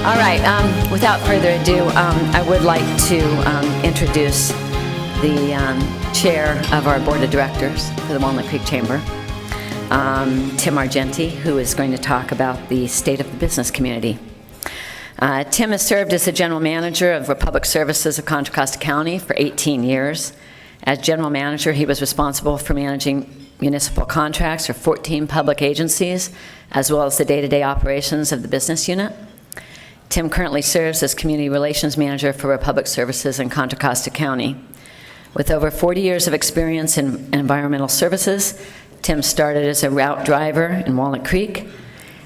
All right, without further ado, I would like to introduce the chair of our board of directors for the Walnut Creek Chamber, Tim Argenti, who is going to talk about the state of the business community. Tim has served as the general manager of Public Services of Contra Costa County for 18 years. As general manager, he was responsible for managing municipal contracts for 14 public agencies, as well as the day-to-day operations of the business unit. Tim currently serves as Community Relations Manager for Public Services in Contra Costa County. With over 40 years of experience in environmental services, Tim started as a route driver in Walnut Creek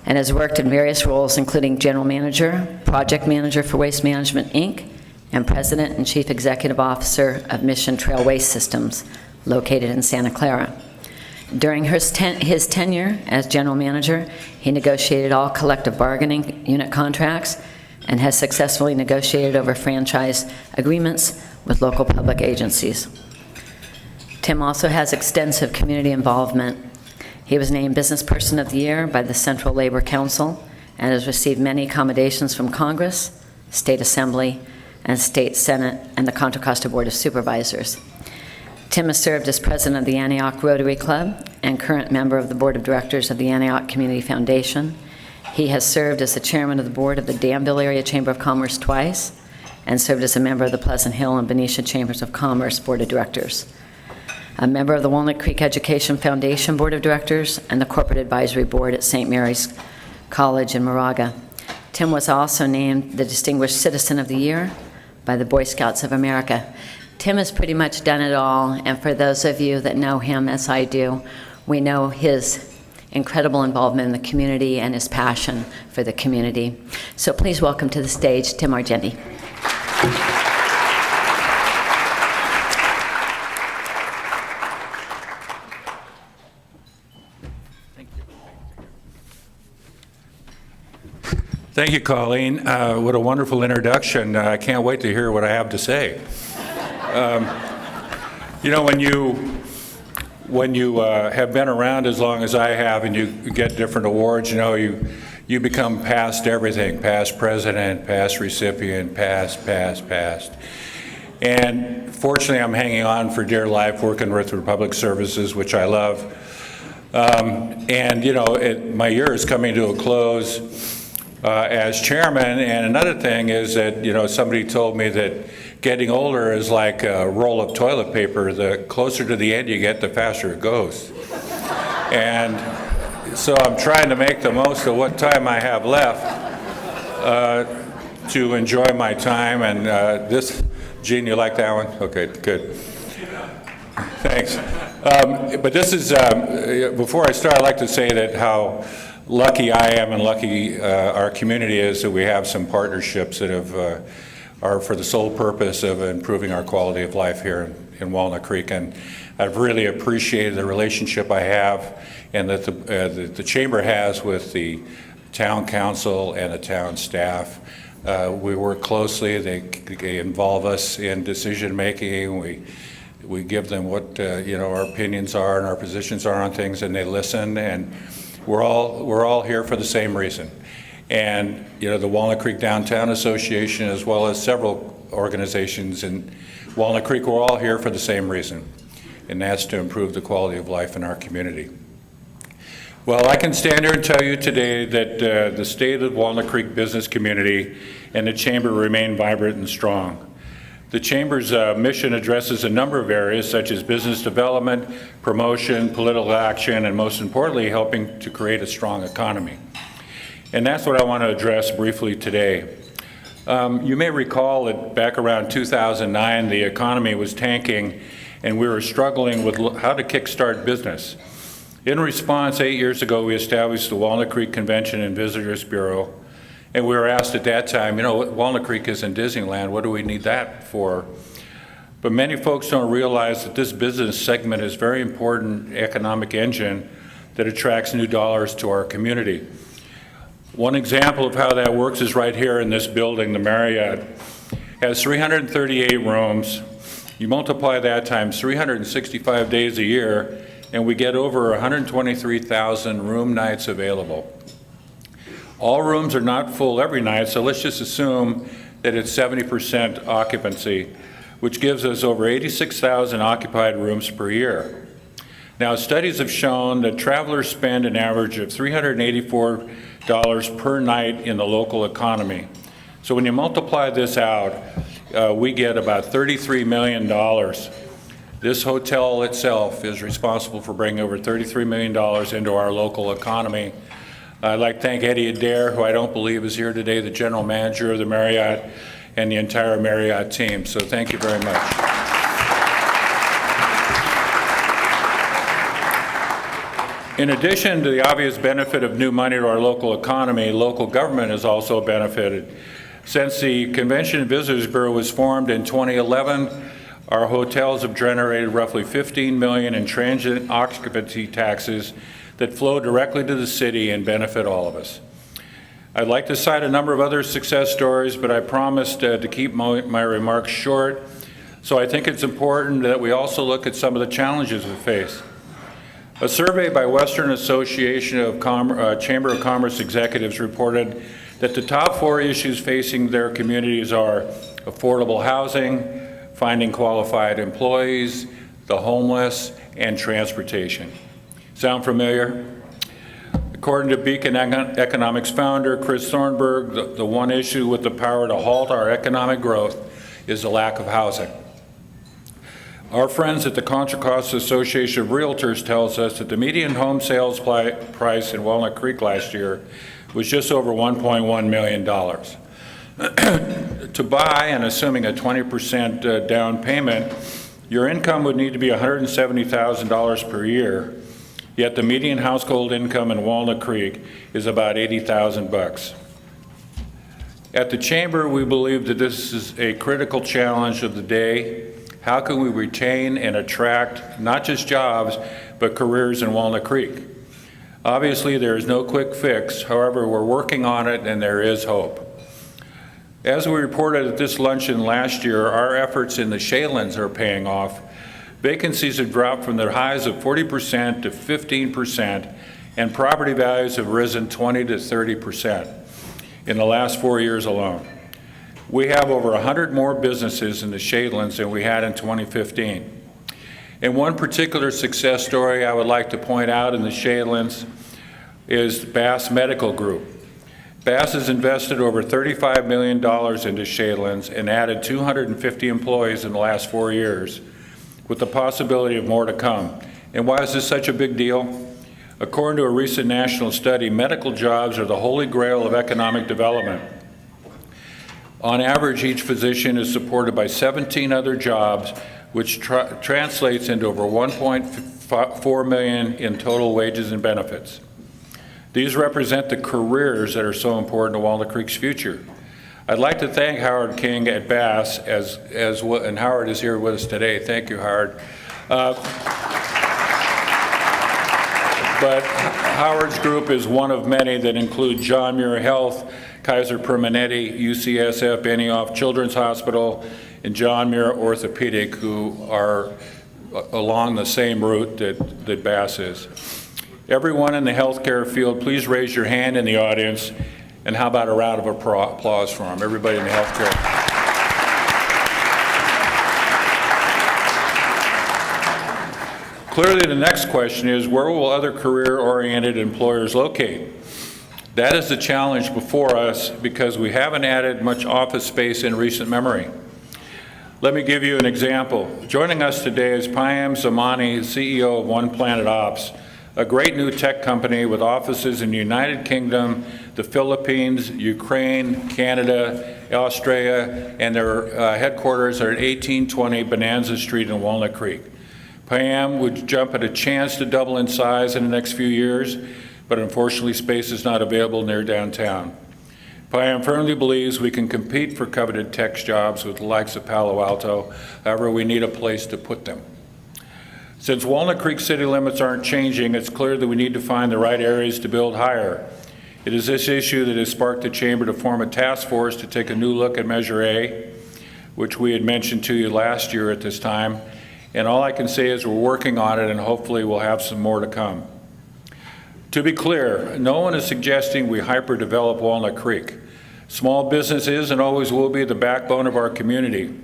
and has worked in various roles, including General Manager, Project Manager for Waste Management, Inc., and President and Chief Executive Officer of Mission Trail Waste Systems, located in Santa Clara. During his tenure as General Manager, he negotiated all collective bargaining unit contracts and has successfully negotiated over franchise agreements with local public agencies. Tim also has extensive community involvement. He was named Business Person of the Year by the Central Labor Council and has received many accommodations from Congress, State Assembly, and State Senate, and the Contra Costa Board of Supervisors. Tim has served as president of the Antioch Rotary Club and current member of the board of directors of the Antioch Community Foundation. He has served as the chairman of the board of the Danville Area Chamber of Commerce twice and served as a member of the Pleasant Hill and Benicia Chambers of Commerce board of directors, a member of the Walnut Creek Education Foundation board of directors and the corporate advisory board at St. Mary's College in Moraga. Tim was also named the Distinguished Citizen of the Year by the Boy Scouts of America. Tim has pretty much done it all, and for those of you that know him as I do, we know his incredible involvement in the community and his passion for the community. So please welcome to the stage Tim Argenti. Thank you, Colleen. What a wonderful introduction. I can't wait to hear what I have to say. You know, when you have been around as long as I have and you get different awards, you know, you become past everything, past president, past recipient, past. And fortunately, I'm hanging on for dear life, working with Public Services, which I love. And, you know, my year is coming to a close as chairman, and another thing is that, you know, somebody told me that getting older is like a roll of toilet paper. The closer to the end you get, the faster it goes. And so I'm trying to make the most of what time I have left to enjoy my time. And this, Gene, you like that one? Okay, good. Thanks. But this is, before I start, I'd like to say that how lucky I am and lucky our community is that we have some partnerships that are for the sole purpose of improving our quality of life here in Walnut Creek. And I've really appreciated the relationship I have and that the Chamber has with the Town Council and the town staff. We work closely. They involve us in decision making. We give them what you know, our opinions are and our positions are on things, and they listen. And we're all here for the same reason. And, you know, the Walnut Creek Downtown Association, as well as several organizations in Walnut Creek, we're all here for the same reason, and that's to improve the quality of life in our community. Well, I can stand here and tell you today that the state of Walnut Creek business community and the Chamber remain vibrant and strong. The Chamber's mission addresses a number of areas such as business development, promotion, political action, and most importantly, helping to create a strong economy. And that's what I want to address briefly today. You may recall that back around 2009, the economy was tanking and we were struggling with how to kickstart business. In response, 8 years ago, we established the Walnut Creek Convention and Visitors Bureau. And we were asked at that time, you know, Walnut Creek is in Disneyland, what do we need that for? But many folks don't realize that this business segment is a very important economic engine that attracts new dollars to our community. One example of how that works is right here in this building. The Marriott has 338 rooms. You multiply that times 365 days a year, and we get over 123,000 room nights available. All rooms are not full every night, so let's just assume that it's 70% occupancy, which gives us over 86,000 occupied rooms per year. Now, studies have shown that travelers spend an average of $384 per night in the local economy. So when you multiply this out, we get about $33 million. This hotel itself is responsible for bringing over $33 million into our local economy. I'd like to thank Eddie Adair, who I don't believe is here today, the general manager of the Marriott, and the entire Marriott team. So thank you very much. In addition to the obvious benefit of new money to our local economy, local government has also benefited. Since the Convention and Visitors Bureau was formed in 2011, our hotels have generated roughly $15 million in transient occupancy taxes that flow directly to the city and benefit all of us. I'd like to cite a number of other success stories, but I promised to keep my remarks short. So I think it's important that we also look at some of the challenges we face. A survey by Western Association of Chamber of Commerce executives reported that the top 4 issues facing their communities are affordable housing, finding qualified employees, the homeless, and transportation. Sound familiar? According to Beacon Economics founder Chris Thornburg, the one issue with the power to halt our economic growth is the lack of housing. Our friends at the Contra Costa Association of Realtors tells us that the median home sales price in Walnut Creek last year was just over $1.1 million. To buy, and assuming a 20% down payment, your income would need to be $170,000 per year, yet the median household income in Walnut Creek is about $80,000. At the Chamber, we believe that this is a critical challenge of the day. How can we retain and attract not just jobs, but careers in Walnut Creek? Obviously, there is no quick fix. However, we're working on it, and there is hope. As we reported at this luncheon last year, our efforts in the Shaylands are paying off. Vacancies have dropped from their highs of 40% to 15%, and property values have risen 20 to 30% in the last 4 years alone. We have over 100 more businesses in the Shaylands than we had in 2015. And one particular success story I would like to point out in the Shaylands is Bass Medical Group. Bass has invested over $35 million into Shaylands and added 250 employees in the last 4 years, with the possibility of more to come. And why is this such a big deal? According to a recent national study, medical jobs are the holy grail of economic development. On average, each physician is supported by 17 other jobs, which translates into over $1.4 million in total wages and benefits. These represent the careers that are so important to Walnut Creek's future. I'd like to thank Howard King at Bass, and Howard is here with us today. Thank you, Howard. But Howard's group is one of many that include John Muir Health, Kaiser Permanente, UCSF, Benioff Children's Hospital, and John Muir Orthopedic, who are along the same route that Bass is. Everyone in the healthcare field, please raise your hand in the audience, and how about a round of applause for them, everybody in the healthcare. Clearly, the next question is, where will other career-oriented employers locate? That is the challenge before us because we haven't added much office space in recent memory. Let me give you an example. Joining us today is Payam Zamani, CEO of One Planet Ops, a great new tech company with offices in the United Kingdom, the Philippines, Ukraine, Canada, Australia, and their headquarters are at 1820 Bonanza Street in Walnut Creek. Payam would jump at a chance to double in size in the next few years, but unfortunately space is not available near downtown. Payam firmly believes we can compete for coveted tech jobs with the likes of Palo Alto. However, we need a place to put them. Since Walnut Creek city limits aren't changing, it's clear that we need to find the right areas to build higher. It is this issue that has sparked the Chamber to form a task force to take a new look at Measure A, which we had mentioned to you last year at this time. And all I can say is we're working on it, and hopefully we'll have some more to come. To be clear, no one is suggesting we hyper-develop Walnut Creek. Small business is and always will be the backbone of our community.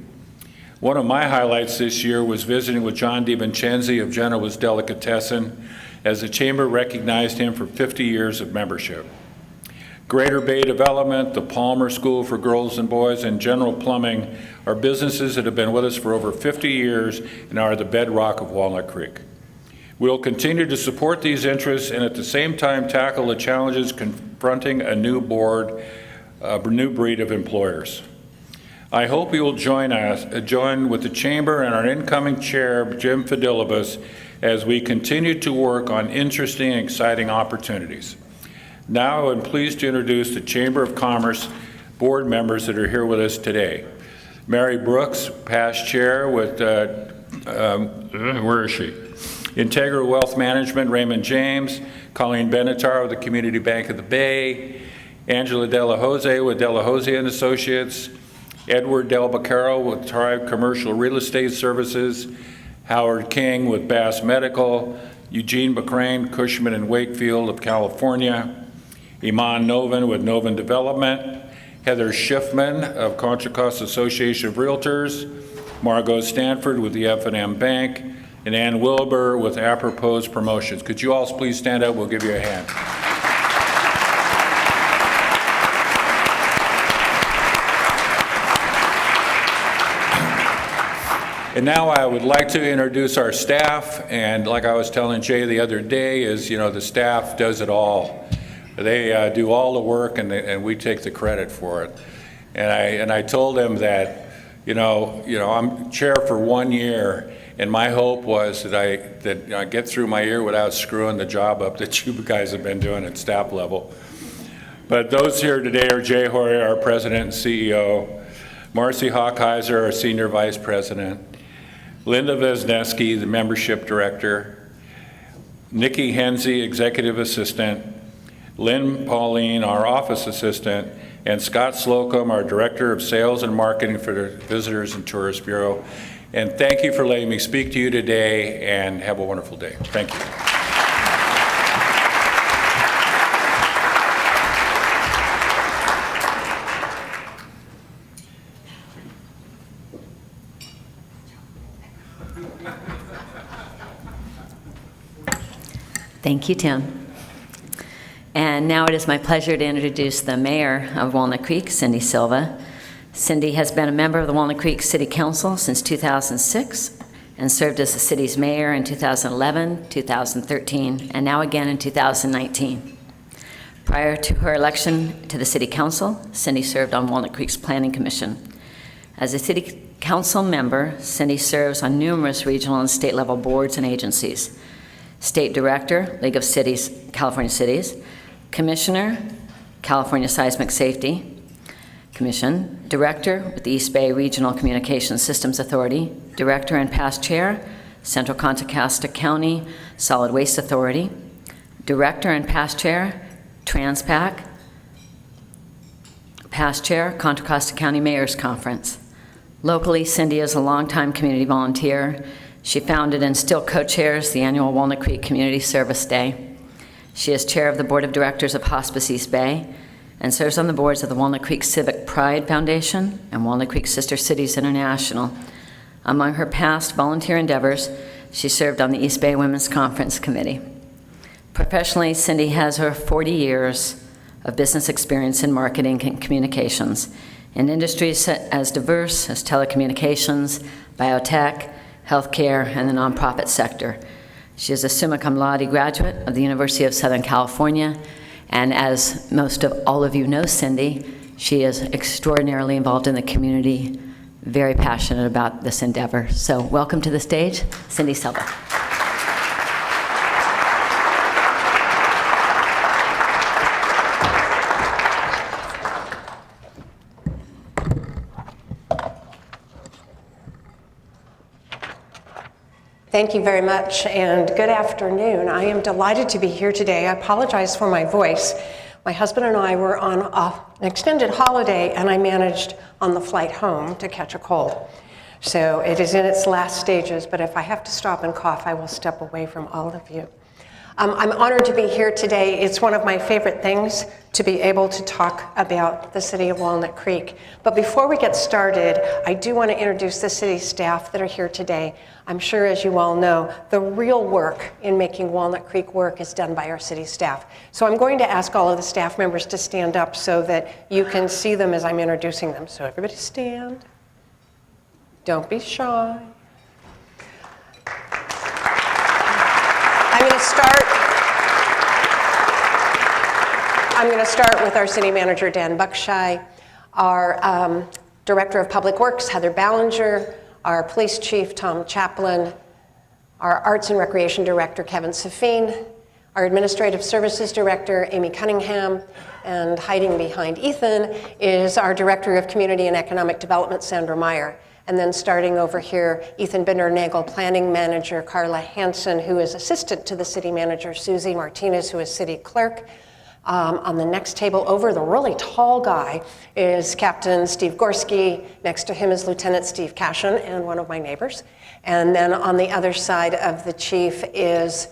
One of my highlights this year was visiting with John DiVincenzi of Genoa's Delicatessen, as the Chamber recognized him for 50 years of membership. Greater Bay Development, the Palmer School for Girls and Boys, and General Plumbing are businesses that have been with us for over 50 years and are the bedrock of Walnut Creek. We'll continue to support these interests and at the same time tackle the challenges confronting a new breed of employers. I hope you will join with the Chamber and our incoming chair, Jim Fidilibus, as we continue to work on interesting and exciting opportunities. Now I'm pleased to introduce the Chamber of Commerce board members that are here with us today. Mary Brooks, past chair with, where is she? Integral Wealth Management, Raymond James. Colleen Benatar with the Community Bank of the Bay. Angela Delahose with Delahose and Associates. Edward Del Baccaro with Tribe Commercial Real Estate Services. Howard King with Bass Medical. Eugene McCrane, Cushman and Wakefield of California. Iman Novin with Novin Development. Heather Schiffman of Contra Costa Association of Realtors. Margot Stanford with the F&M Bank. And Ann Wilbur with Apropos Promotions. Could you all please stand up? We'll give you a hand. And now I would like to introduce our staff. And like I was telling Jay the other day, is the staff does it all. They do all the work, and we take the credit for it. And I told them that I'm chair for 1 year, and my hope was that I get through my year without screwing the job up that you guys have been doing at staff level. But those here today are Jay Hoyer, our president and CEO, Marcy Hawkheiser, our senior vice president, Linda Wisniewski, the membership director, Nikki Henze, executive assistant, Lynn Pauline, our office assistant, and Scott Slocum, our director of sales and marketing for the Visitors and Tourist Bureau. And thank you for letting me speak to you today, and have a wonderful day. Thank you. Thank you, Tim. And now it is my pleasure to introduce the mayor of Walnut Creek, Cindy Silva. Cindy has been a member of the Walnut Creek City Council since 2006 and served as the city's mayor in 2011, 2013, and now again in 2019. Prior to her election to the City Council, Cindy served on Walnut Creek's Planning Commission. As a City Council member, Cindy serves on numerous regional and state level boards and agencies. State Director, League of Cities, California Cities, Commissioner, California Seismic Safety Commission, Director with the East Bay Regional Communications Systems Authority, Director and past Chair, Central Contra Costa County Solid Waste Authority, Director and past Chair, TransPAC, past Chair, Contra Costa County Mayor's Conference. Locally, Cindy is a longtime community volunteer. She founded and still co-chairs the annual Walnut Creek Community Service Day. She is chair of the Board of Directors of Hospice East Bay and serves on the boards of the Walnut Creek Civic Pride Foundation and Walnut Creek Sister Cities International. Among her past volunteer endeavors, she served on the East Bay Women's Conference Committee. Professionally, Cindy has over 40 years of business experience in marketing and communications in industries as diverse as telecommunications, biotech, healthcare, and the nonprofit sector. She is a summa cum laude graduate of the University of Southern California, and as most of all of you know Cindy, she is extraordinarily involved in the community, very passionate about this endeavor. So welcome to the stage, Cindy Silva. Thank you very much, and good afternoon. I am delighted to be here today. I apologize for my voice. My husband and I were on an extended holiday, and I managed on the flight home to catch a cold. So it is in its last stages, but if I have to stop and cough, I will step away from all of you. I'm honored to be here today. It's one of my favorite things to be able to talk about the city of Walnut Creek. But before we get started, I do want to introduce the city staff that are here today. I'm sure, as you all know, the real work in making Walnut Creek work is done by our city staff. So I'm going to ask all of the staff members to stand up so that you can see them as I'm introducing them. So everybody stand. Don't be shy. I'm going to start with our city manager, Dan Buckshire, our director of public works, Heather Ballinger, our police chief, Tom Chaplin, our arts and recreation director, Kevin Safine, our administrative services director, Amy Cunningham, and hiding behind Ethan is our director of community and economic development, Sandra Meyer. And then starting over here, Ethan Binder-Nagel, planning manager, Carla Hansen, who is assistant to the city manager, Susie Martinez, who is city clerk. On the next table over, the really tall guy is Captain Steve Gorski. Next to him is Lieutenant Steve Cashin, and one of my neighbors. And then on the other side of the chief is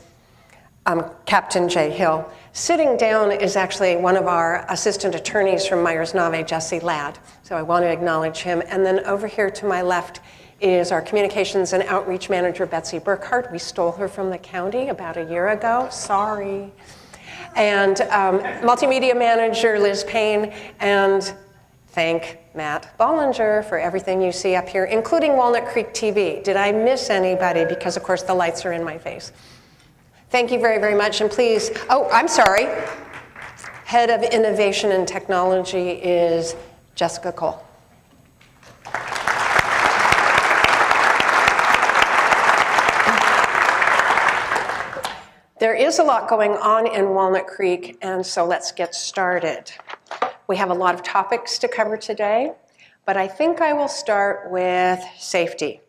Captain Jay Hill. Sitting down is actually one of our assistant attorneys from Myers-Nave, Jesse Ladd. So I want to acknowledge him. And then over here to my left is our communications and outreach manager, Betsy Burkhart. We stole her from the county about a year ago. Sorry. And multimedia manager, Liz Payne, and thank Matt Bollinger for everything you see up here, including Walnut Creek TV. Did I miss anybody? Because, of course, the lights are in my face. Thank you very, very much. And please, oh, I'm sorry. Head of Innovation and Technology is Jessica Cole. There is a lot going on in Walnut Creek, and so let's get started. We have a lot of topics to cover today, but I think I will start with safety.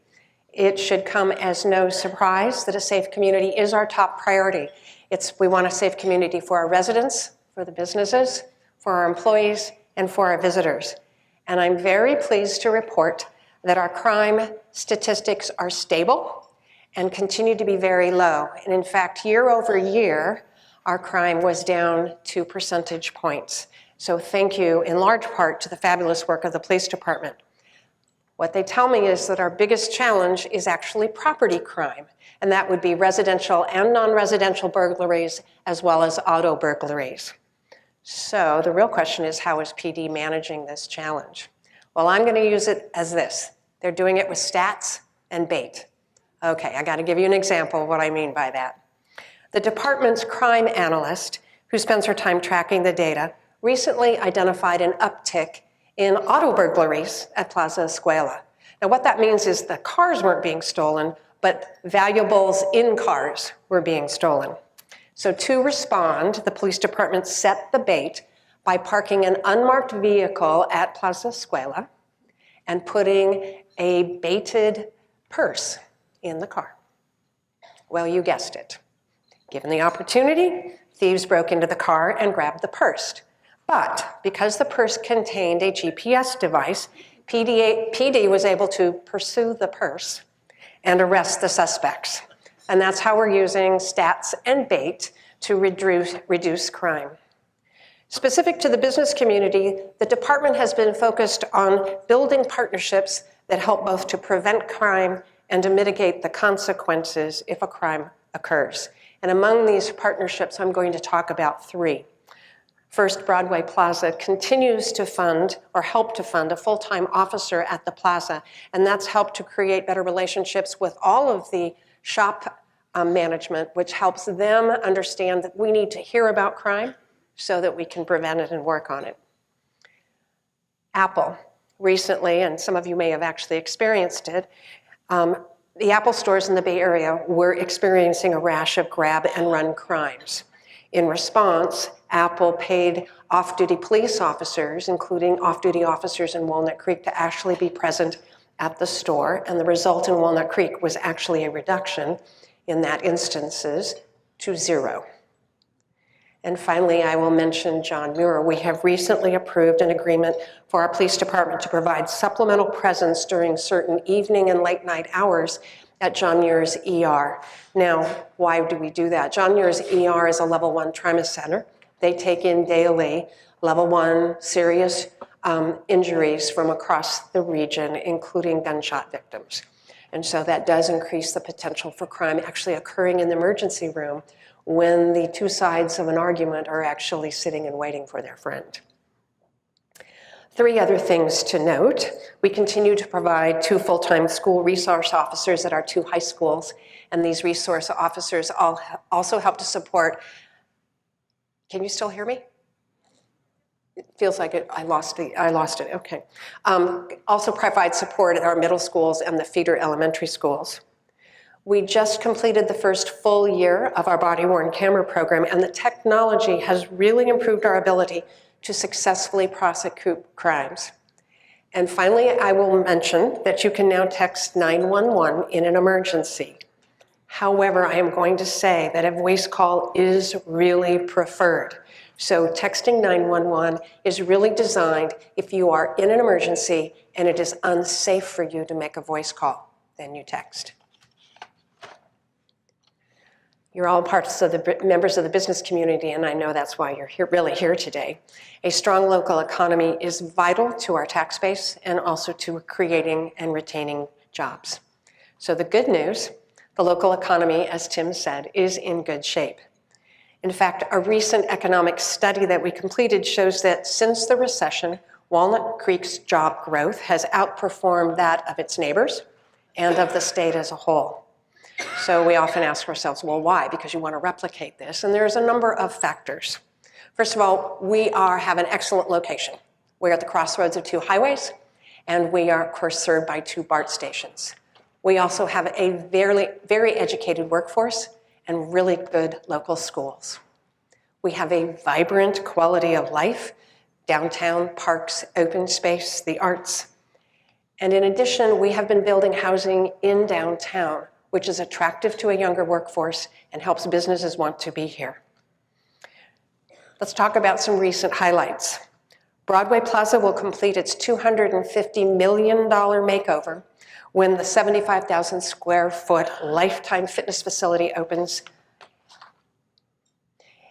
It should come as no surprise that a safe community is our top priority. We want a safe community for our residents, for the businesses, for our employees, and for our visitors. And I'm very pleased to report that our crime statistics are stable and continue to be very low. And in fact, year over year, our crime was down 2 percentage points. So thank you in large part to the fabulous work of the police department. What they tell me is that our biggest challenge is actually property crime, and that would be residential and non-residential burglaries, as well as auto burglaries. So the real question is, how is PD managing this challenge? Well, I'm gonna use it as this. They're doing it with stats and bait. Okay, I gotta give you an example of what I mean by that. The department's crime analyst, who spends her time tracking the data, recently identified an uptick in auto burglaries at Plaza Escuela. Now what that means is the cars weren't being stolen, but valuables in cars were being stolen. So to respond, the police department set the bait by parking an unmarked vehicle at Plaza Escuela and putting a baited purse in the car. Well, you guessed it. Given the opportunity, thieves broke into the car and grabbed the purse. But because the purse contained a GPS device, PD was able to pursue the purse and arrest the suspects. And that's how we're using stats and bait to reduce crime. Specific to the business community, the department has been focused on building partnerships that help both to prevent crime and to mitigate the consequences if a crime occurs. And among these partnerships, I'm going to talk about 3. First, Broadway Plaza continues to fund or help to fund a full-time officer at the plaza, and that's helped to create better relationships with all of the shop management, which helps them understand that we need to hear about crime so that we can prevent it and work on it. Apple, recently, and some of you may have actually experienced it, the Apple stores in the Bay Area were experiencing a rash of grab and run crimes. In response, Apple paid off-duty police officers, including off-duty officers in Walnut Creek, to actually be present at the store, and the result in Walnut Creek was actually a reduction in that instances to 0. And finally, I will mention John Muir. We have recently approved an agreement for our police department to provide supplemental presence during certain evening and late night hours at John Muir's ER. Now, why do we do that? John Muir's ER is a level 1 trauma center. They take in daily level 1 serious injuries from across the region, including gunshot victims. And so that does increase the potential for crime actually occurring in the emergency room when the two sides of an argument are actually sitting and waiting for their friend. 3 other things to note. We continue to provide 2 full-time school resource officers at our 2 high schools, and these resource officers also help to support. Can you still hear me? It feels like I lost it, okay. Also provide support at our middle schools and the feeder elementary schools. We just completed the first full year of our body-worn camera program, and the technology has really improved our ability to successfully prosecute crimes. And finally, I will mention that you can now text 911 in an emergency. However, I am going to say that a voice call is really preferred. So texting 911 is really designed if you are in an emergency and it is unsafe for you to make a voice call, then you text. You're all parts of the members of the business community, and I know that's why you're really here today. A strong local economy is vital to our tax base and also to creating and retaining jobs. So the good news, the local economy, as Tim said, is in good shape. In fact, a recent economic study that we completed shows that since the recession, Walnut Creek's job growth has outperformed that of its neighbors and of the state as a whole. So we often ask ourselves, well, why? Because you want to replicate this, and there's a number of factors. First of all, we have an excellent location. We're at the crossroads of 2 highways, and we are, of course, served by 2 BART stations. We also have a very educated workforce and really good local schools. We have a vibrant quality of life, downtown, parks, open space, the arts. And in addition, we have been building housing in downtown, which is attractive to a younger workforce and helps businesses want to be here. Let's talk about some recent highlights. Broadway Plaza will complete its $250 million makeover when the 75,000 square foot lifetime fitness facility opens.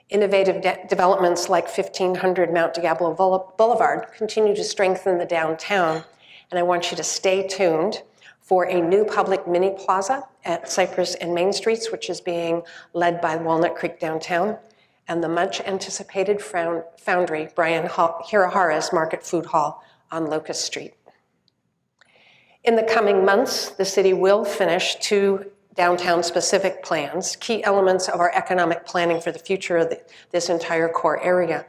Innovative developments like 1500 Mount Diablo Boulevard continue to strengthen the downtown, and I want you to stay tuned for a new public mini plaza at Cypress and Main Streets, which is being led by Walnut Creek Downtown, and the much anticipated Foundry, Brian Hirahara's Market Food Hall on Locust Street. In the coming months, the city will finish 2 downtown-specific plans, key elements of our economic planning for the future of this entire core area.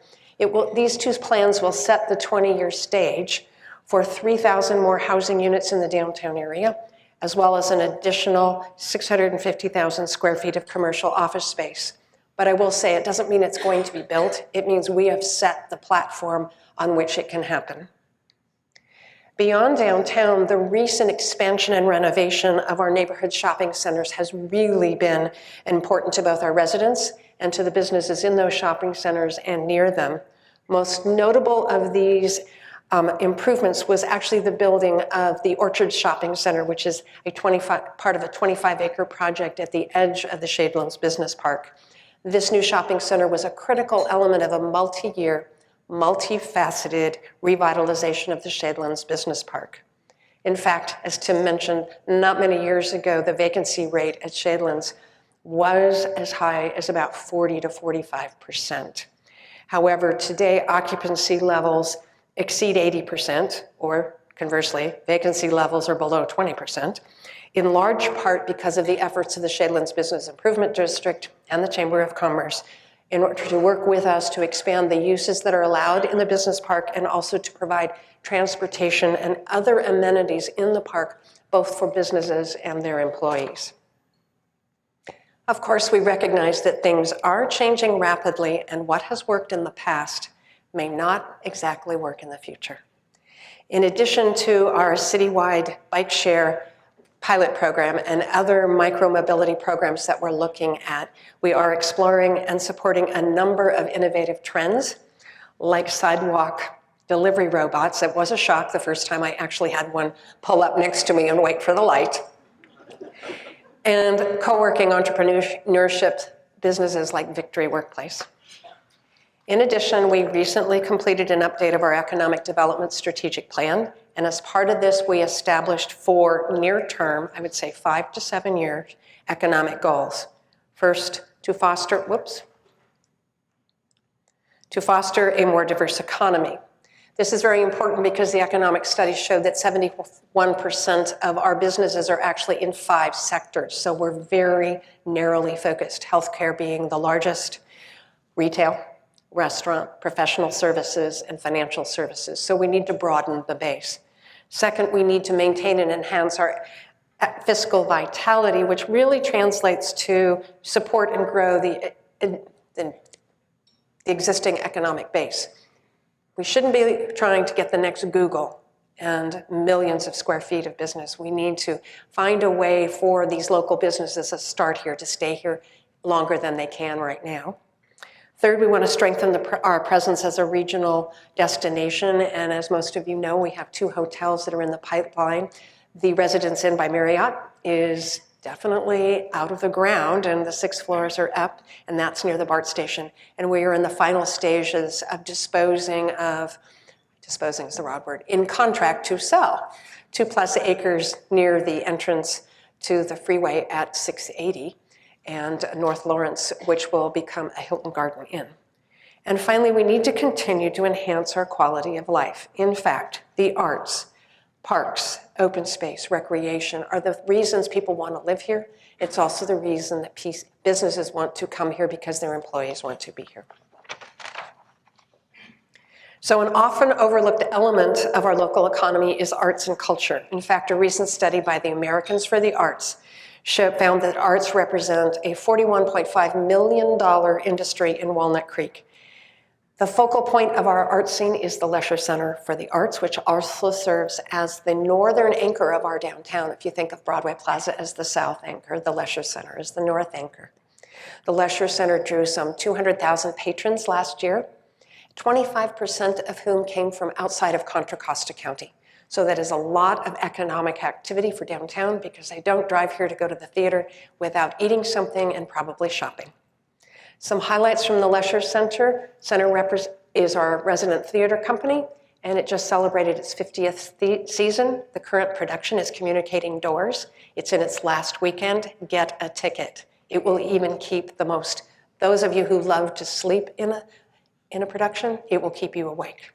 These 2 plans will set the 20-year stage for 3,000 more housing units in the downtown area, as well as an additional 650,000 square feet of commercial office space. But I will say it doesn't mean it's going to be built. It means we have set the platform on which it can happen. Beyond downtown, the recent expansion and renovation of our neighborhood shopping centers has really been important to both our residents and to the businesses in those shopping centers and near them. Most notable of these improvements was actually the building of the Orchard Shopping Center, which is part of a 25-acre project at the edge of the Shadelands Business Park. This new shopping center was a critical element of a multi-year, multifaceted revitalization of the Shadelands Business Park. In fact, as Tim mentioned, not many years ago, the vacancy rate at Shadelands was as high as about 40 to 45%. However, today, occupancy levels exceed 80%, or conversely, vacancy levels are below 20%, in large part because of the efforts of the Shadelands Business Improvement District and the Chamber of Commerce in order to work with us to expand the uses that are allowed in the business park and also to provide transportation and other amenities in the park, both for businesses and their employees. Of course, we recognize that things are changing rapidly, and what has worked in the past may not exactly work in the future. In addition to our citywide bike share pilot program and other micro-mobility programs that we're looking at, we are exploring and supporting a number of innovative trends, like sidewalk delivery robots. It was a shock the first time I actually had one pull up next to me and wait for the light. and co-working entrepreneurship businesses like Victory Workplace. In addition, we recently completed an update of our economic development strategic plan, and as part of this, we established 4 near-term, I would say 5 to 7 years, economic goals. First, to foster a more diverse economy. This is very important because the economic studies showed that 71% of our businesses are actually in 5 sectors, so we're very narrowly focused, healthcare being the largest, retail, restaurant, professional services, and financial services. So we need to broaden the base. Second, we need to maintain and enhance our fiscal vitality, which really translates to support and grow the existing economic base. We shouldn't be trying to get the next Google and millions of square feet of business. We need to find a way for these local businesses to start here, to stay here longer than they can right now. Third, we want to strengthen our presence as a regional destination, and as most of you know, we have 2 hotels that are in the pipeline. The Residence Inn by Marriott is definitely out of the ground, and the 6 floors are up, and that's near the BART station. And we are in the final stages of disposing is the wrong word, in contract to sell 2+ acres near the entrance to the freeway at 680. And North Lawrence, which will become a Hilton Garden Inn. And finally, we need to continue to enhance our quality of life. In fact, the arts, parks, open space, recreation are the reasons people want to live here. It's also the reason that businesses want to come here because their employees want to be here. So an often overlooked element of our local economy is arts and culture. In fact, a recent study by the Americans for the Arts found that arts represent a $41.5 million industry in Walnut Creek. The focal point of our art scene is the Leisure Center for the Arts, which also serves as the northern anchor of our downtown. If you think of Broadway Plaza as the south anchor, the Leisure Center is the north anchor. The Leisure Center drew some 200,000 patrons last year, 25% of whom came from outside of Contra Costa County. So that is a lot of economic activity for downtown because they don't drive here to go to the theater without eating something and probably shopping. Some highlights from the Leisure Center. Is our resident theater company, and it just celebrated its 50th season. The current production is Communicating Doors. It's in its last weekend. Get a ticket. It will even keep those of you who love to sleep in a production, it will keep you awake.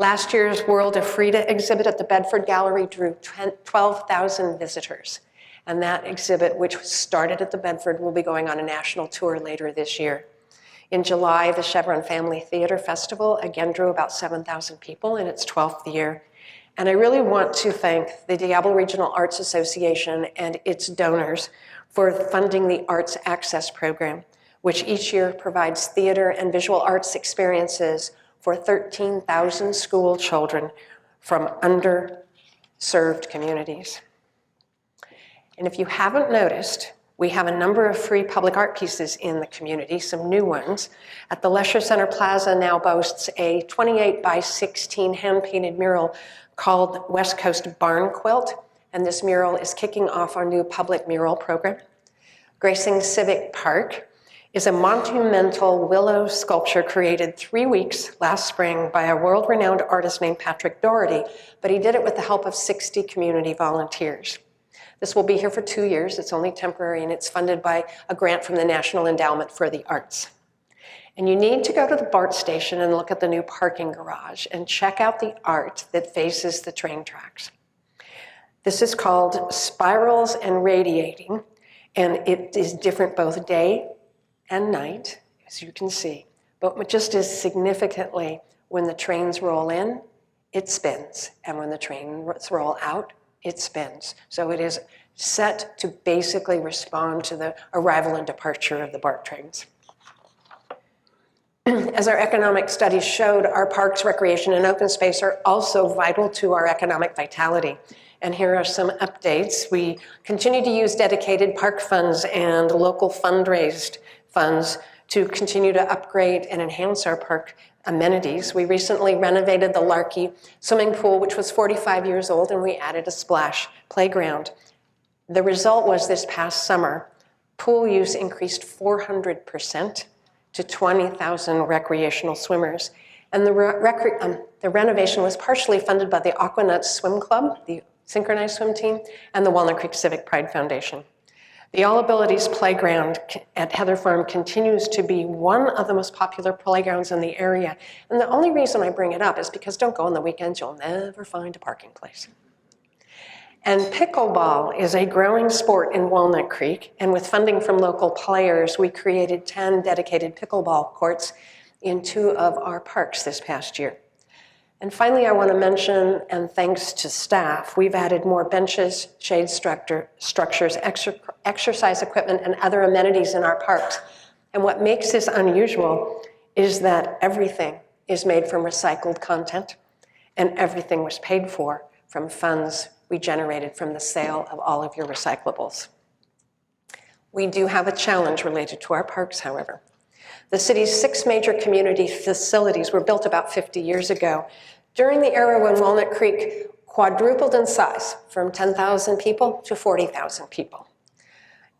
Last year's World of Frida exhibit at the Bedford Gallery drew 12,000 visitors. And that exhibit, which started at the Bedford, will be going on a national tour later this year. In July, the Chevron Family Theater Festival again drew about 7,000 people in its 12th year. And I really want to thank the Diablo Regional Arts Association and its donors for funding the Arts Access Program, which each year provides theater and visual arts experiences for 13,000 school children from underserved communities. And if you haven't noticed, we have a number of free public art pieces in the community, some new ones. At the Leisure Center Plaza now boasts a 28 by 16 hand-painted mural called West Coast Barn Quilt, and this mural is kicking off our new public mural program. Gracing Civic Park is a monumental willow sculpture created 3 weeks last spring by a world-renowned artist named Patrick Doherty, but he did it with the help of 60 community volunteers. This will be here for 2 years. It's only temporary, and it's funded by a grant from the National Endowment for the Arts. And you need to go to the BART station and look at the new parking garage and check out the art that faces the train tracks. This is called Spirals and Radiating, and it is different both day and night, as you can see. But just as significantly, when the trains roll in, it spins. And when the trains roll out, it spins. So it is set to basically respond to the arrival and departure of the BART trains. As our economic studies showed, our parks, recreation, and open space are also vital to our economic vitality. And here are some updates. We continue to use dedicated park funds and local fundraised funds to continue to upgrade and enhance our park amenities. We recently renovated the Larkey swimming pool, which was 45 years old, and we added a splash playground. The result was this past summer, pool use increased 400% to 20,000 recreational swimmers. And the renovation was partially funded by the Aquanut Swim Club, the synchronized swim team, and the Walnut Creek Civic Pride Foundation. The All Abilities Playground at Heather Farm continues to be one of the most popular playgrounds in the area. And the only reason I bring it up is because don't go on the weekends, you'll never find a parking place. And pickleball is a growing sport in Walnut Creek, and with funding from local players, we created 10 dedicated pickleball courts in 2 of our parks this past year. And finally, I want to mention, and thanks to staff, we've added more benches, shade structures, exercise equipment, and other amenities in our parks. And what makes this unusual is that everything is made from recycled content, and everything was paid for from funds we generated from the sale of all of your recyclables. We do have a challenge related to our parks, however. The city's 6 major community facilities were built about 50 years ago, during the era when Walnut Creek quadrupled in size from 10,000 people to 40,000 people.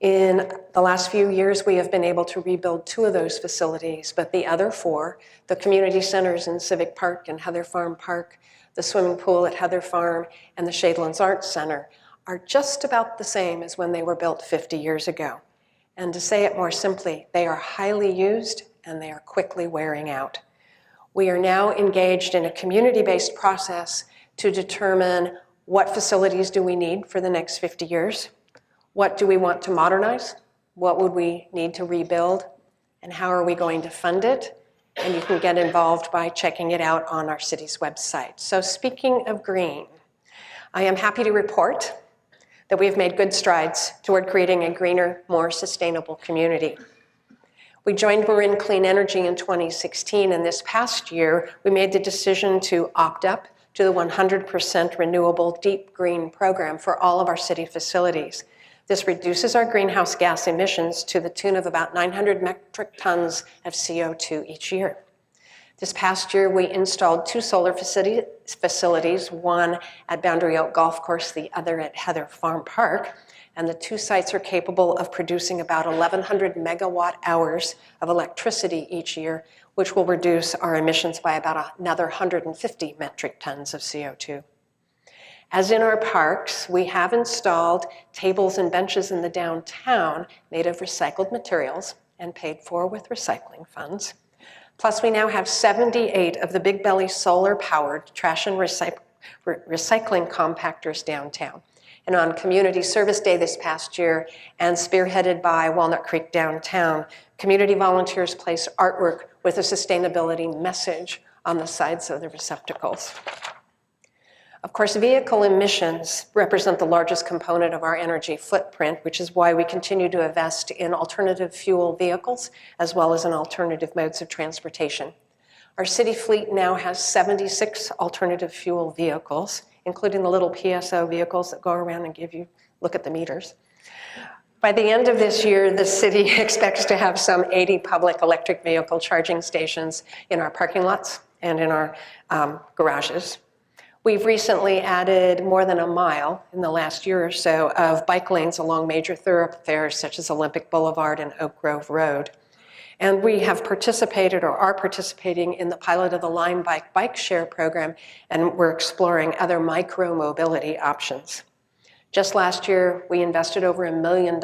In the last few years, we have been able to rebuild 2 of those facilities, but the other 4, the community centers in Civic Park and Heather Farm Park, the swimming pool at Heather Farm, and the Shadelands Arts Center, are just about the same as when they were built 50 years ago. And to say it more simply, they are highly used and they are quickly wearing out. We are now engaged in a community-based process to determine what facilities do we need for the next 50 years, what do we want to modernize, what would we need to rebuild, and how are we going to fund it? And you can get involved by checking it out on our city's website. So speaking of green, I am happy to report that we have made good strides toward creating a greener, more sustainable community. We joined Marin Clean Energy in 2016, and this past year, we made the decision to opt up to the 100% renewable deep green program for all of our city facilities. This reduces our greenhouse gas emissions to the tune of about 900 metric tons of CO2 each year. This past year, we installed 2 solar facilities, one at Boundary Oak Golf Course, the other at Heather Farm Park, and the 2 sites are capable of producing about 1,100 megawatt hours of electricity each year, which will reduce our emissions by about another 150 metric tons of CO2. As in our parks, we have installed tables and benches in the downtown made of recycled materials and paid for with recycling funds. Plus, we now have 78 of the Big Belly solar-powered trash and recycling compactors downtown. And on Community Service Day this past year, and spearheaded by Walnut Creek Downtown, community volunteers place artwork with a sustainability message on the sides of the receptacles. Of course, vehicle emissions represent the largest component of our energy footprint, which is why we continue to invest in alternative fuel vehicles, as well as in alternative modes of transportation. Our city fleet now has 76 alternative fuel vehicles, including the little PSO vehicles that go around and look at the meters. By the end of this year, the city expects to have some 80 public electric vehicle charging stations in our parking lots and in our garages. We've recently added more than a mile in the last year or so of bike lanes along major thoroughfares such as Olympic Boulevard and Oak Grove Road. And we have participated or are participating in the pilot of the Lime Bike Share program, and we're exploring other micro-mobility options. Just last year, we invested over $1 million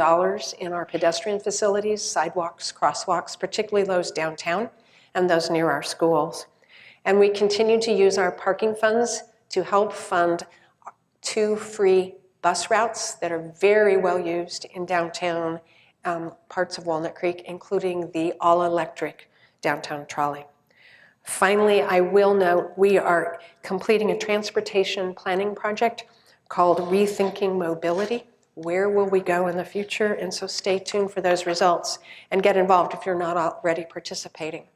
in our pedestrian facilities, sidewalks, crosswalks, particularly those downtown and those near our schools. And we continue to use our parking funds to help fund 2 free bus routes that are very well used in downtown parts of Walnut Creek, including the all-electric downtown trolley. Finally, I will note we are completing a transportation planning project called Rethinking Mobility. Where will we go in the future? And so stay tuned for those results and get involved if you're not already participating.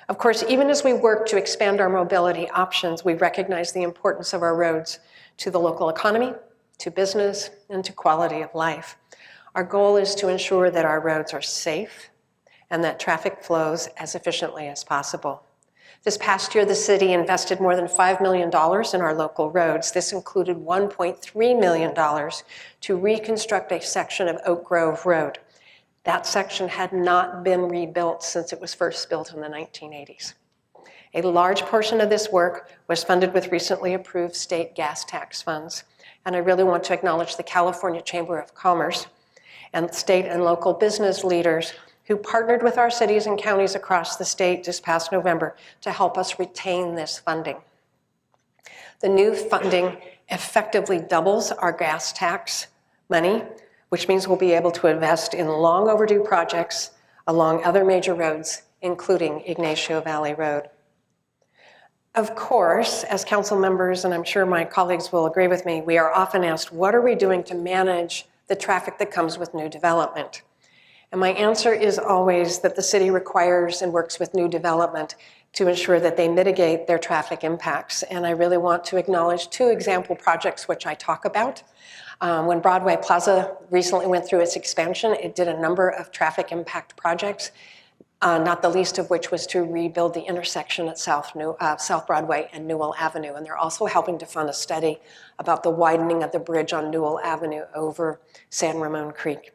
Of course, even as we work to expand our mobility options, we recognize the importance of our roads to the local economy, to business, and to quality of life. Our goal is to ensure that our roads are safe and that traffic flows as efficiently as possible. This past year, the city invested more than $5 million in our local roads. This included $1.3 million to reconstruct a section of Oak Grove Road. That section had not been rebuilt since it was first built in the 1980s. A large portion of this work was funded with recently approved state gas tax funds. And I really want to acknowledge the California Chamber of Commerce and state and local business leaders who partnered with our cities and counties across the state this past November to help us retain this funding. The new funding effectively doubles our gas tax money, which means we'll be able to invest in long overdue projects along other major roads, including Ignacio Valley Road. Of course, as council members, and I'm sure my colleagues will agree with me, we are often asked, what are we doing to manage the traffic that comes with new development? And my answer is always that the city requires and works with new development to ensure that they mitigate their traffic impacts. And I really want to acknowledge two example projects which I talk about. When Broadway Plaza recently went through its expansion, it did a number of traffic impact projects, not the least of which was to rebuild the intersection at South Broadway and Newell Avenue. And they're also helping to fund a study about the widening of the bridge on Newell Avenue over San Ramon Creek.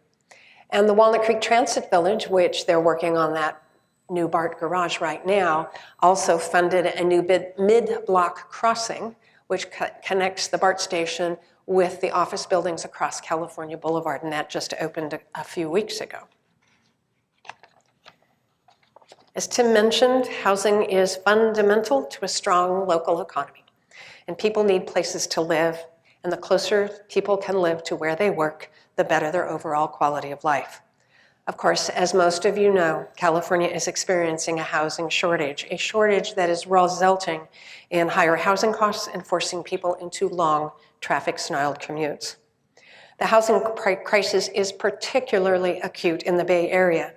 And the Walnut Creek Transit Village, which they're working on that new BART garage right now, also funded a new mid-block crossing, which connects the BART station with the office buildings across California Boulevard, and that just opened a few weeks ago. As Tim mentioned, housing is fundamental to a strong local economy, and people need places to live, and the closer people can live to where they work, the better their overall quality of life. Of course, as most of you know, California is experiencing a housing shortage, a shortage that is resulting in higher housing costs and forcing people into long, traffic-snarled commutes. The housing crisis is particularly acute in the Bay Area.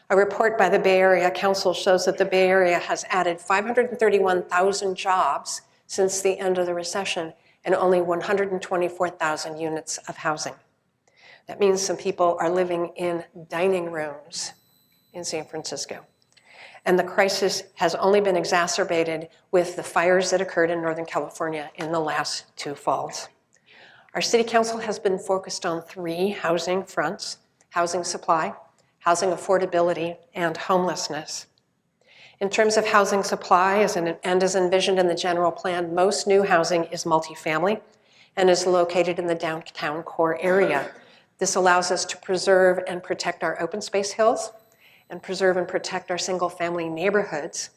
A report by the Bay Area Council shows that the Bay Area has added 531,000 jobs since the end of the recession and only 124,000 units of housing. That means some people are living in dining rooms in San Francisco. And the crisis has only been exacerbated with the fires that occurred in Northern California in the last 2 falls. Our city council has been focused on 3 housing fronts: housing supply, housing affordability, and homelessness. In terms of housing supply, as envisioned in the general plan, most new housing is multifamily and is located in the downtown core area. This allows us to preserve and protect our open space hills and preserve and protect our single-family neighborhoods.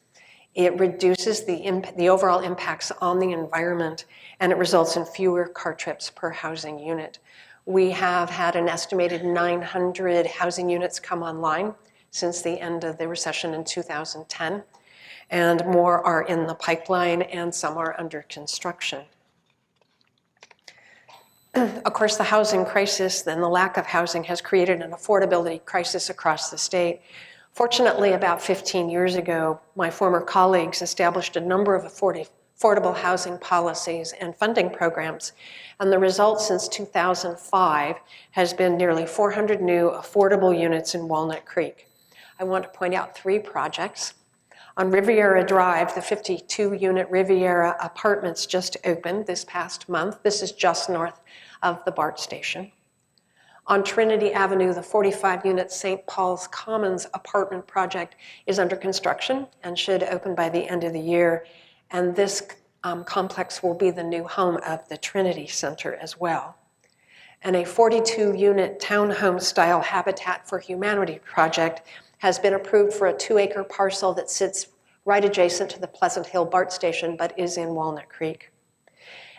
It reduces the overall impacts on the environment, and it results in fewer car trips per housing unit. We have had an estimated 900 housing units come online since the end of the recession in 2010, and more are in the pipeline and some are under construction. Of course, the housing crisis and the lack of housing has created an affordability crisis across the state. Fortunately, about 15 years ago, my former colleagues established a number of affordable housing policies and funding programs, and the result since 2005 has been nearly 400 new affordable units in Walnut Creek. I want to point out 3 projects. On Riviera Drive, the 52-unit Riviera Apartments just opened this past month. This is just north of the BART station. On Trinity Avenue, the 45-unit St. Paul's Commons apartment project is under construction and should open by the end of the year. And this complex will be the new home of the Trinity Center as well. And a 42-unit townhome-style Habitat for Humanity project has been approved for a 2-acre parcel that sits right adjacent to the Pleasant Hill BART station, but is in Walnut Creek.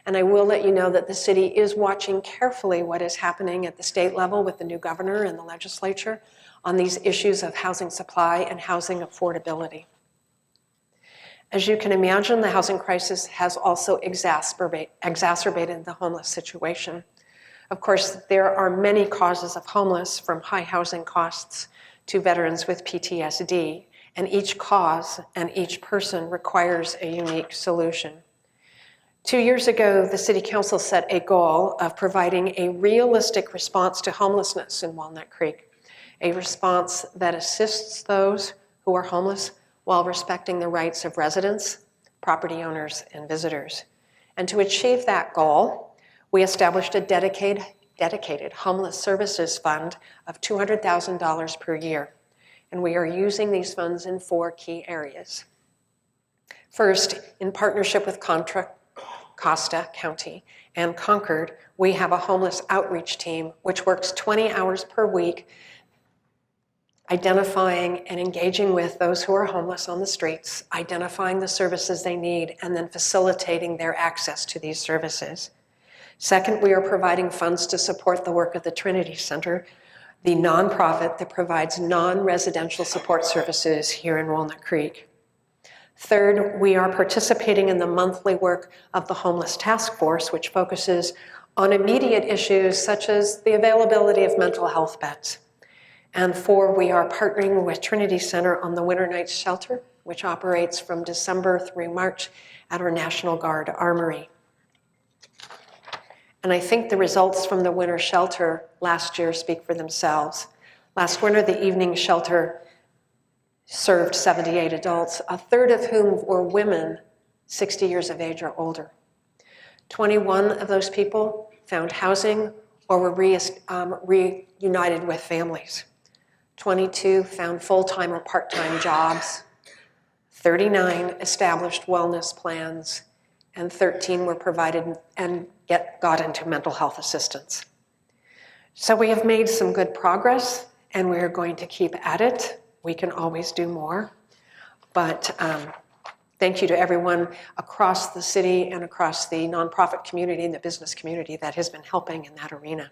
And I will let you know that the city is watching carefully what is happening at the state level with the new governor and the legislature on these issues of housing supply and housing affordability. As you can imagine, the housing crisis has also exacerbated the homeless situation. Of course, there are many causes of homeless, from high housing costs to veterans with PTSD, and each cause and each person requires a unique solution. 2 years ago, the City Council set a goal of providing a realistic response to homelessness in Walnut Creek, a response that assists those who are homeless while respecting the rights of residents, property owners, and visitors. And to achieve that goal, we established a dedicated homeless services fund of $200,000 per year. And we are using these funds in 4 key areas. First, in partnership with Contra Costa County and Concord, we have a homeless outreach team which works 20 hours per week identifying and engaging with those who are homeless on the streets, identifying the services they need, and then facilitating their access to these services. Second, we are providing funds to support the work of the Trinity Center, the nonprofit that provides non-residential support services here in Walnut Creek. Third, we are participating in the monthly work of the Homeless Task Force, which focuses on immediate issues such as the availability of mental health beds. And 4, we are partnering with Trinity Center on the Winter Nights Shelter, which operates from December through March at our National Guard Armory. And I think the results from the winter shelter last year speak for themselves. Last winter, the evening shelter served 78 adults, a third of whom were women 60 years of age or older. 21 of those people found housing or were reunited with families. 22 found full-time or part-time jobs. 39 established wellness plans, and 13 were provided and got into mental health assistance. So we have made some good progress, and we are going to keep at it. We can always do more. But thank you to everyone across the city and across the nonprofit community and the business community that has been helping in that arena.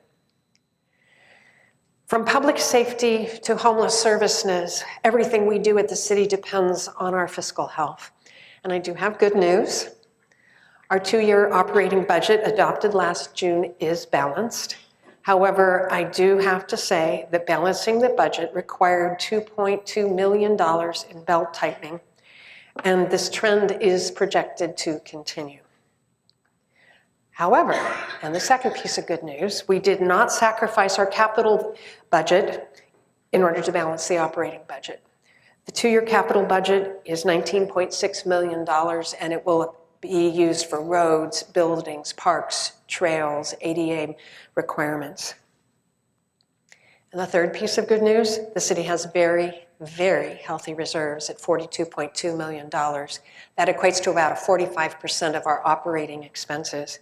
From public safety to homeless services, everything we do at the city depends on our fiscal health. And I do have good news. Our 2-year operating budget adopted last June is balanced. However, I do have to say that balancing the budget required $2.2 million in belt tightening, and this trend is projected to continue. However, and the second piece of good news, we did not sacrifice our capital budget in order to balance the operating budget. The 2-year capital budget is $19.6 million, and it will be used for roads, buildings, parks, trails, ADA requirements. And the third piece of good news, the city has very, very healthy reserves at $42.2 million. That equates to about 45% of our operating expenses.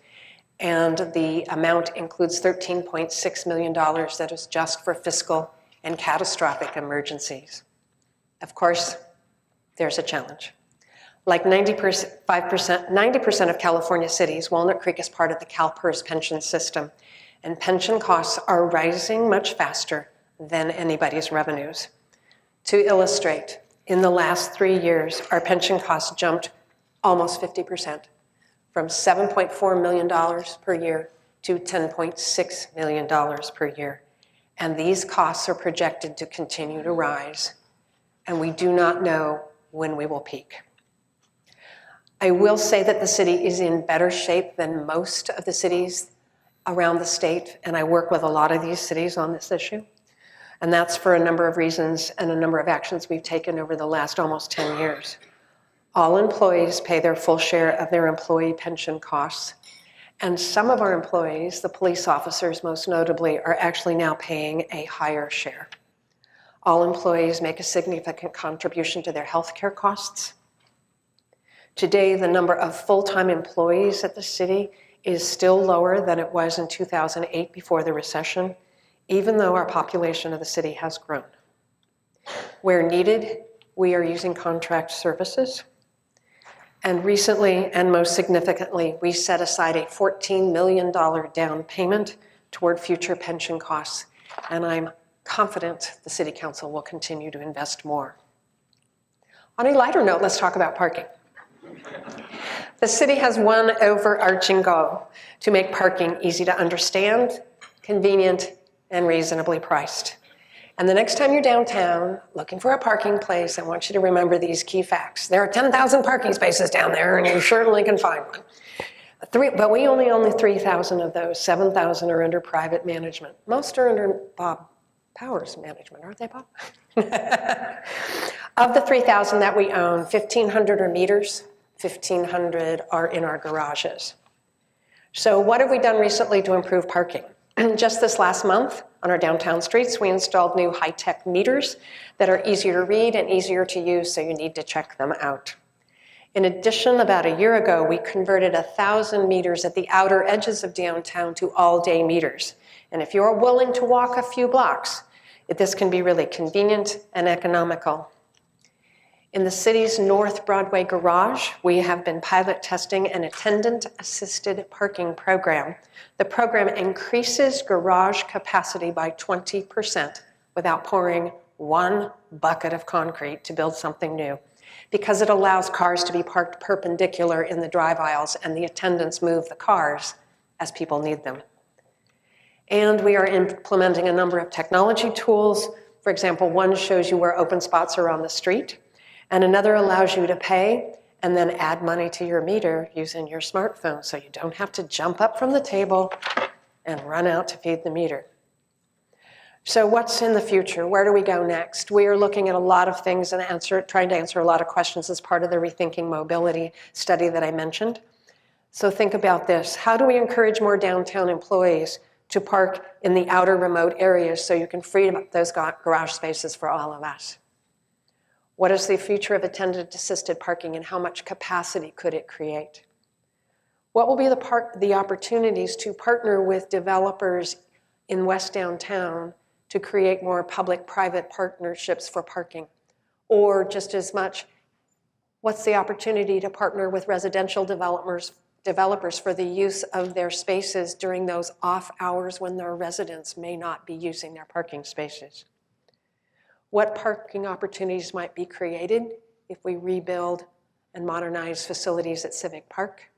And the amount includes $13.6 million that is just for fiscal and catastrophic emergencies. Of course, there's a challenge. Like 90% of California cities, Walnut Creek is part of the CalPERS pension system, and pension costs are rising much faster than anybody's revenues. To illustrate, in the last 3 years, our pension costs jumped almost 50%, from $7.4 million per year to $10.6 million per year. And these costs are projected to continue to rise, and we do not know when we will peak. I will say that the city is in better shape than most of the cities around the state, and I work with a lot of these cities on this issue. And that's for a number of reasons and a number of actions we've taken over the last almost 10 years. All employees pay their full share of their employee pension costs. And some of our employees, the police officers most notably, are actually now paying a higher share. All employees make a significant contribution to their healthcare costs. Today, the number of full-time employees at the city is still lower than it was in 2008 before the recession, even though our population of the city has grown. Where needed, we are using contract services. And recently, and most significantly, we set aside a $14 million down payment toward future pension costs, and I'm confident the City Council will continue to invest more. On a lighter note, let's talk about parking. The city has one overarching goal: to make parking easy to understand, convenient, and reasonably priced. And the next time you're downtown looking for a parking place, I want you to remember these key facts. There are 10,000 parking spaces down there, and you certainly can find one. But we only own 3,000 of those. 7,000 are under private management. Most are under Powers management, aren't they, Bob? Of the 3,000 that we own, 1,500 are meters, 1,500 are in our garages. So what have we done recently to improve parking? Just this last month, on our downtown streets, we installed new high-tech meters that are easier to read and easier to use, so you need to check them out. In addition, about a year ago, we converted 1,000 meters at the outer edges of downtown to all-day meters. And if you're willing to walk a few blocks, this can be really convenient and economical. In the city's North Broadway garage, we have been pilot testing an attendant-assisted parking program. The program increases garage capacity by 20% without pouring one bucket of concrete to build something new, because it allows cars to be parked perpendicular in the drive aisles and the attendants move the cars as people need them. And we are implementing a number of technology tools. For example, one shows you where open spots are on the street, and another allows you to pay and then add money to your meter using your smartphone, so you don't have to jump up from the table and run out to feed the meter. So what's in the future? Where do we go next? We are looking at a lot of things and trying to answer a lot of questions as part of the Rethinking Mobility study that I mentioned. So think about this. How do we encourage more downtown employees to park in the outer remote areas so you can free up those garage spaces for all of us? What is the future of attendant-assisted parking and how much capacity could it create? What will be the opportunities to partner with developers in West Downtown to create more public-private partnerships for parking? Or just as much, what's the opportunity to partner with residential developers for the use of their spaces during those off hours when their residents may not be using their parking spaces? What parking opportunities might be created if we rebuild and modernize facilities at Civic Park?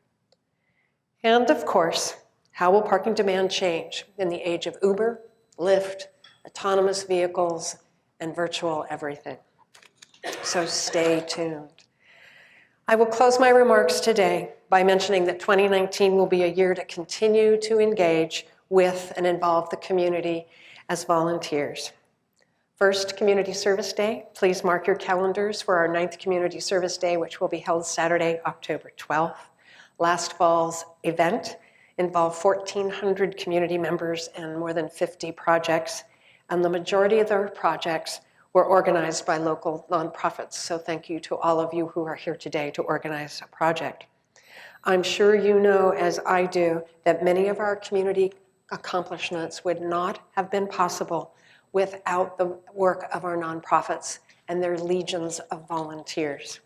And of course, how will parking demand change in the age of Uber, Lyft, autonomous vehicles, and virtual everything? So stay tuned. I will close my remarks today by mentioning that 2019 will be a year to continue to engage with and involve the community as volunteers. First, Community Service Day. Please mark your calendars for our 9th Community Service Day, which will be held Saturday, October 12th. Last fall's event involved 1,400 community members and more than 50 projects, and the majority of their projects were organized by local nonprofits. So thank you to all of you who are here today to organize a project. I'm sure you know, as I do, that many of our community accomplishments would not have been possible without the work of our nonprofits and their legions of volunteers.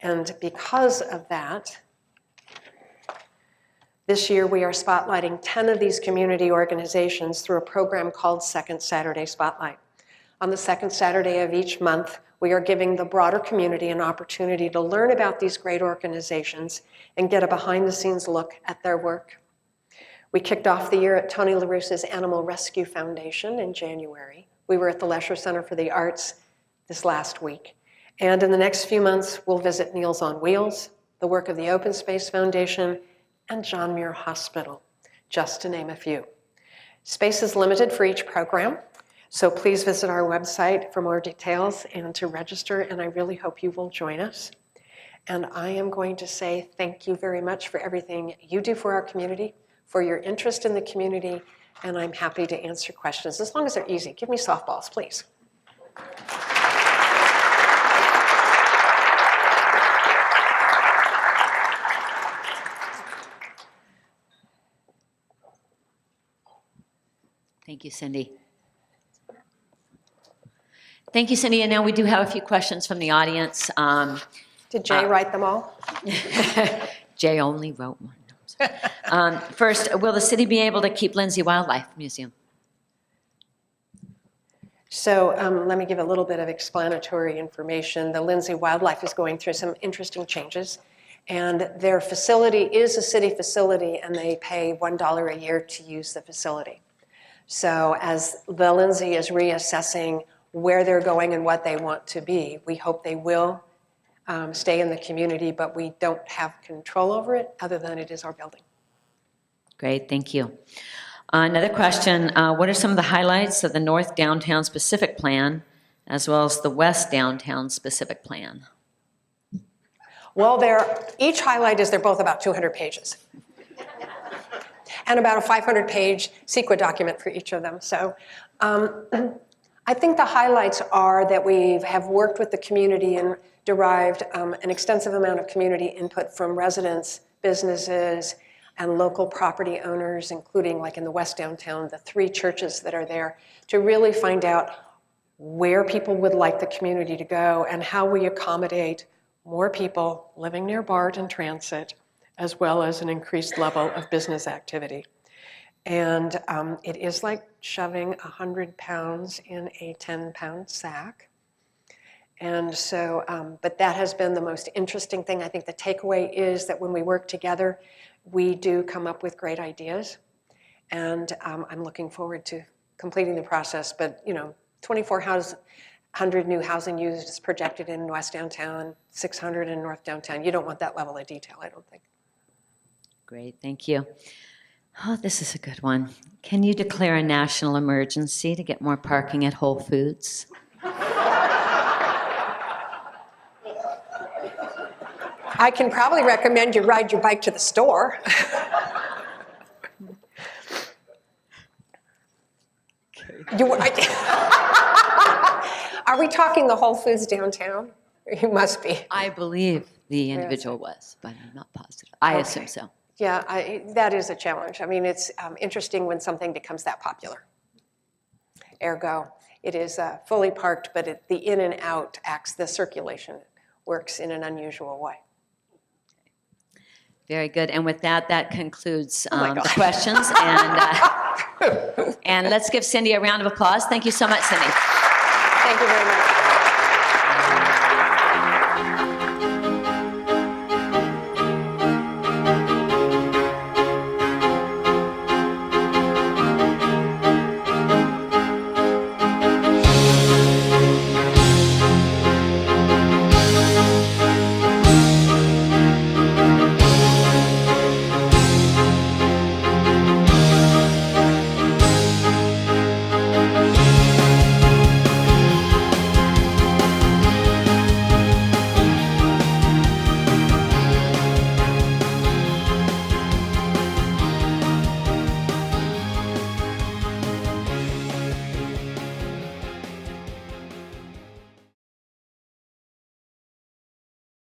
And because of that, this year we are spotlighting 10 of these community organizations through a program called Second Saturday Spotlight. On the second Saturday of each month, we are giving the broader community an opportunity to learn about these great organizations and get a behind-the-scenes look at their work. We kicked off the year at Tony LaRusse's Animal Rescue Foundation in January. We were at the Lesher Center for the Arts this last week. And in the next few months, we'll visit Meals on Wheels, the work of the Open Space Foundation, and John Muir Hospital, just to name a few. Space is limited for each program, so please visit our website for more details and to register, and I really hope you will join us. And I am going to say thank you very much for everything you do for our community, for your interest in the community, and I'm happy to answer questions, as long as they're easy. Give me softballs, please. Thank you, Cindy. Thank you, Cindy. And now we do have a few questions from the audience. Did Jay write them all? Jay only wrote one. First, will the city be able to keep Lindsay Wildlife Museum? So let me give a little bit of explanatory information. The Lindsay Wildlife is going through some interesting changes, and their facility is a city facility, and they pay $1 a year to use the facility. So as the Lindsay is reassessing where they're going and what they want to be, we hope they will stay in the community, but we don't have control over it other than it is our building. Great, thank you. Another question, what are some of the highlights of the North Downtown Specific Plan as well as the West Downtown Specific Plan? Well, each highlight is they're both about 200 pages. And about a 500-page CEQA document for each of them. So I think the highlights are that we have worked with the community and derived an extensive amount of community input from residents, businesses, and local property owners, including, like in the West Downtown, the 3 churches that are there, to really find out where people would like the community to go and how we accommodate more people living near BART and transit, as well as an increased level of business activity. And it is like shoving 100 pounds in a 10-pound sack. And so, but that has been the most interesting thing. I think the takeaway is that when we work together, we do come up with great ideas. And I'm looking forward to completing the process. But, 2,400 new housing units projected in West Downtown, 600 in North Downtown. You don't want that level of detail, I don't think. Great, thank you. Oh, this is a good one. Can you declare a national emergency to get more parking at Whole Foods? I can probably recommend you ride your bike to the store. Are we talking the Whole Foods downtown? You must be. I believe the individual was, but I'm not positive. I assume so. Yeah, that is a challenge. I mean, it's interesting when something becomes that popular. Ergo, it is fully parked, but the in and out acts, the circulation works in an unusual way. Very good. And with that, that concludes Oh the questions. And let's give Cindy a round of applause. Thank you so much, Cindy. Thank you very much.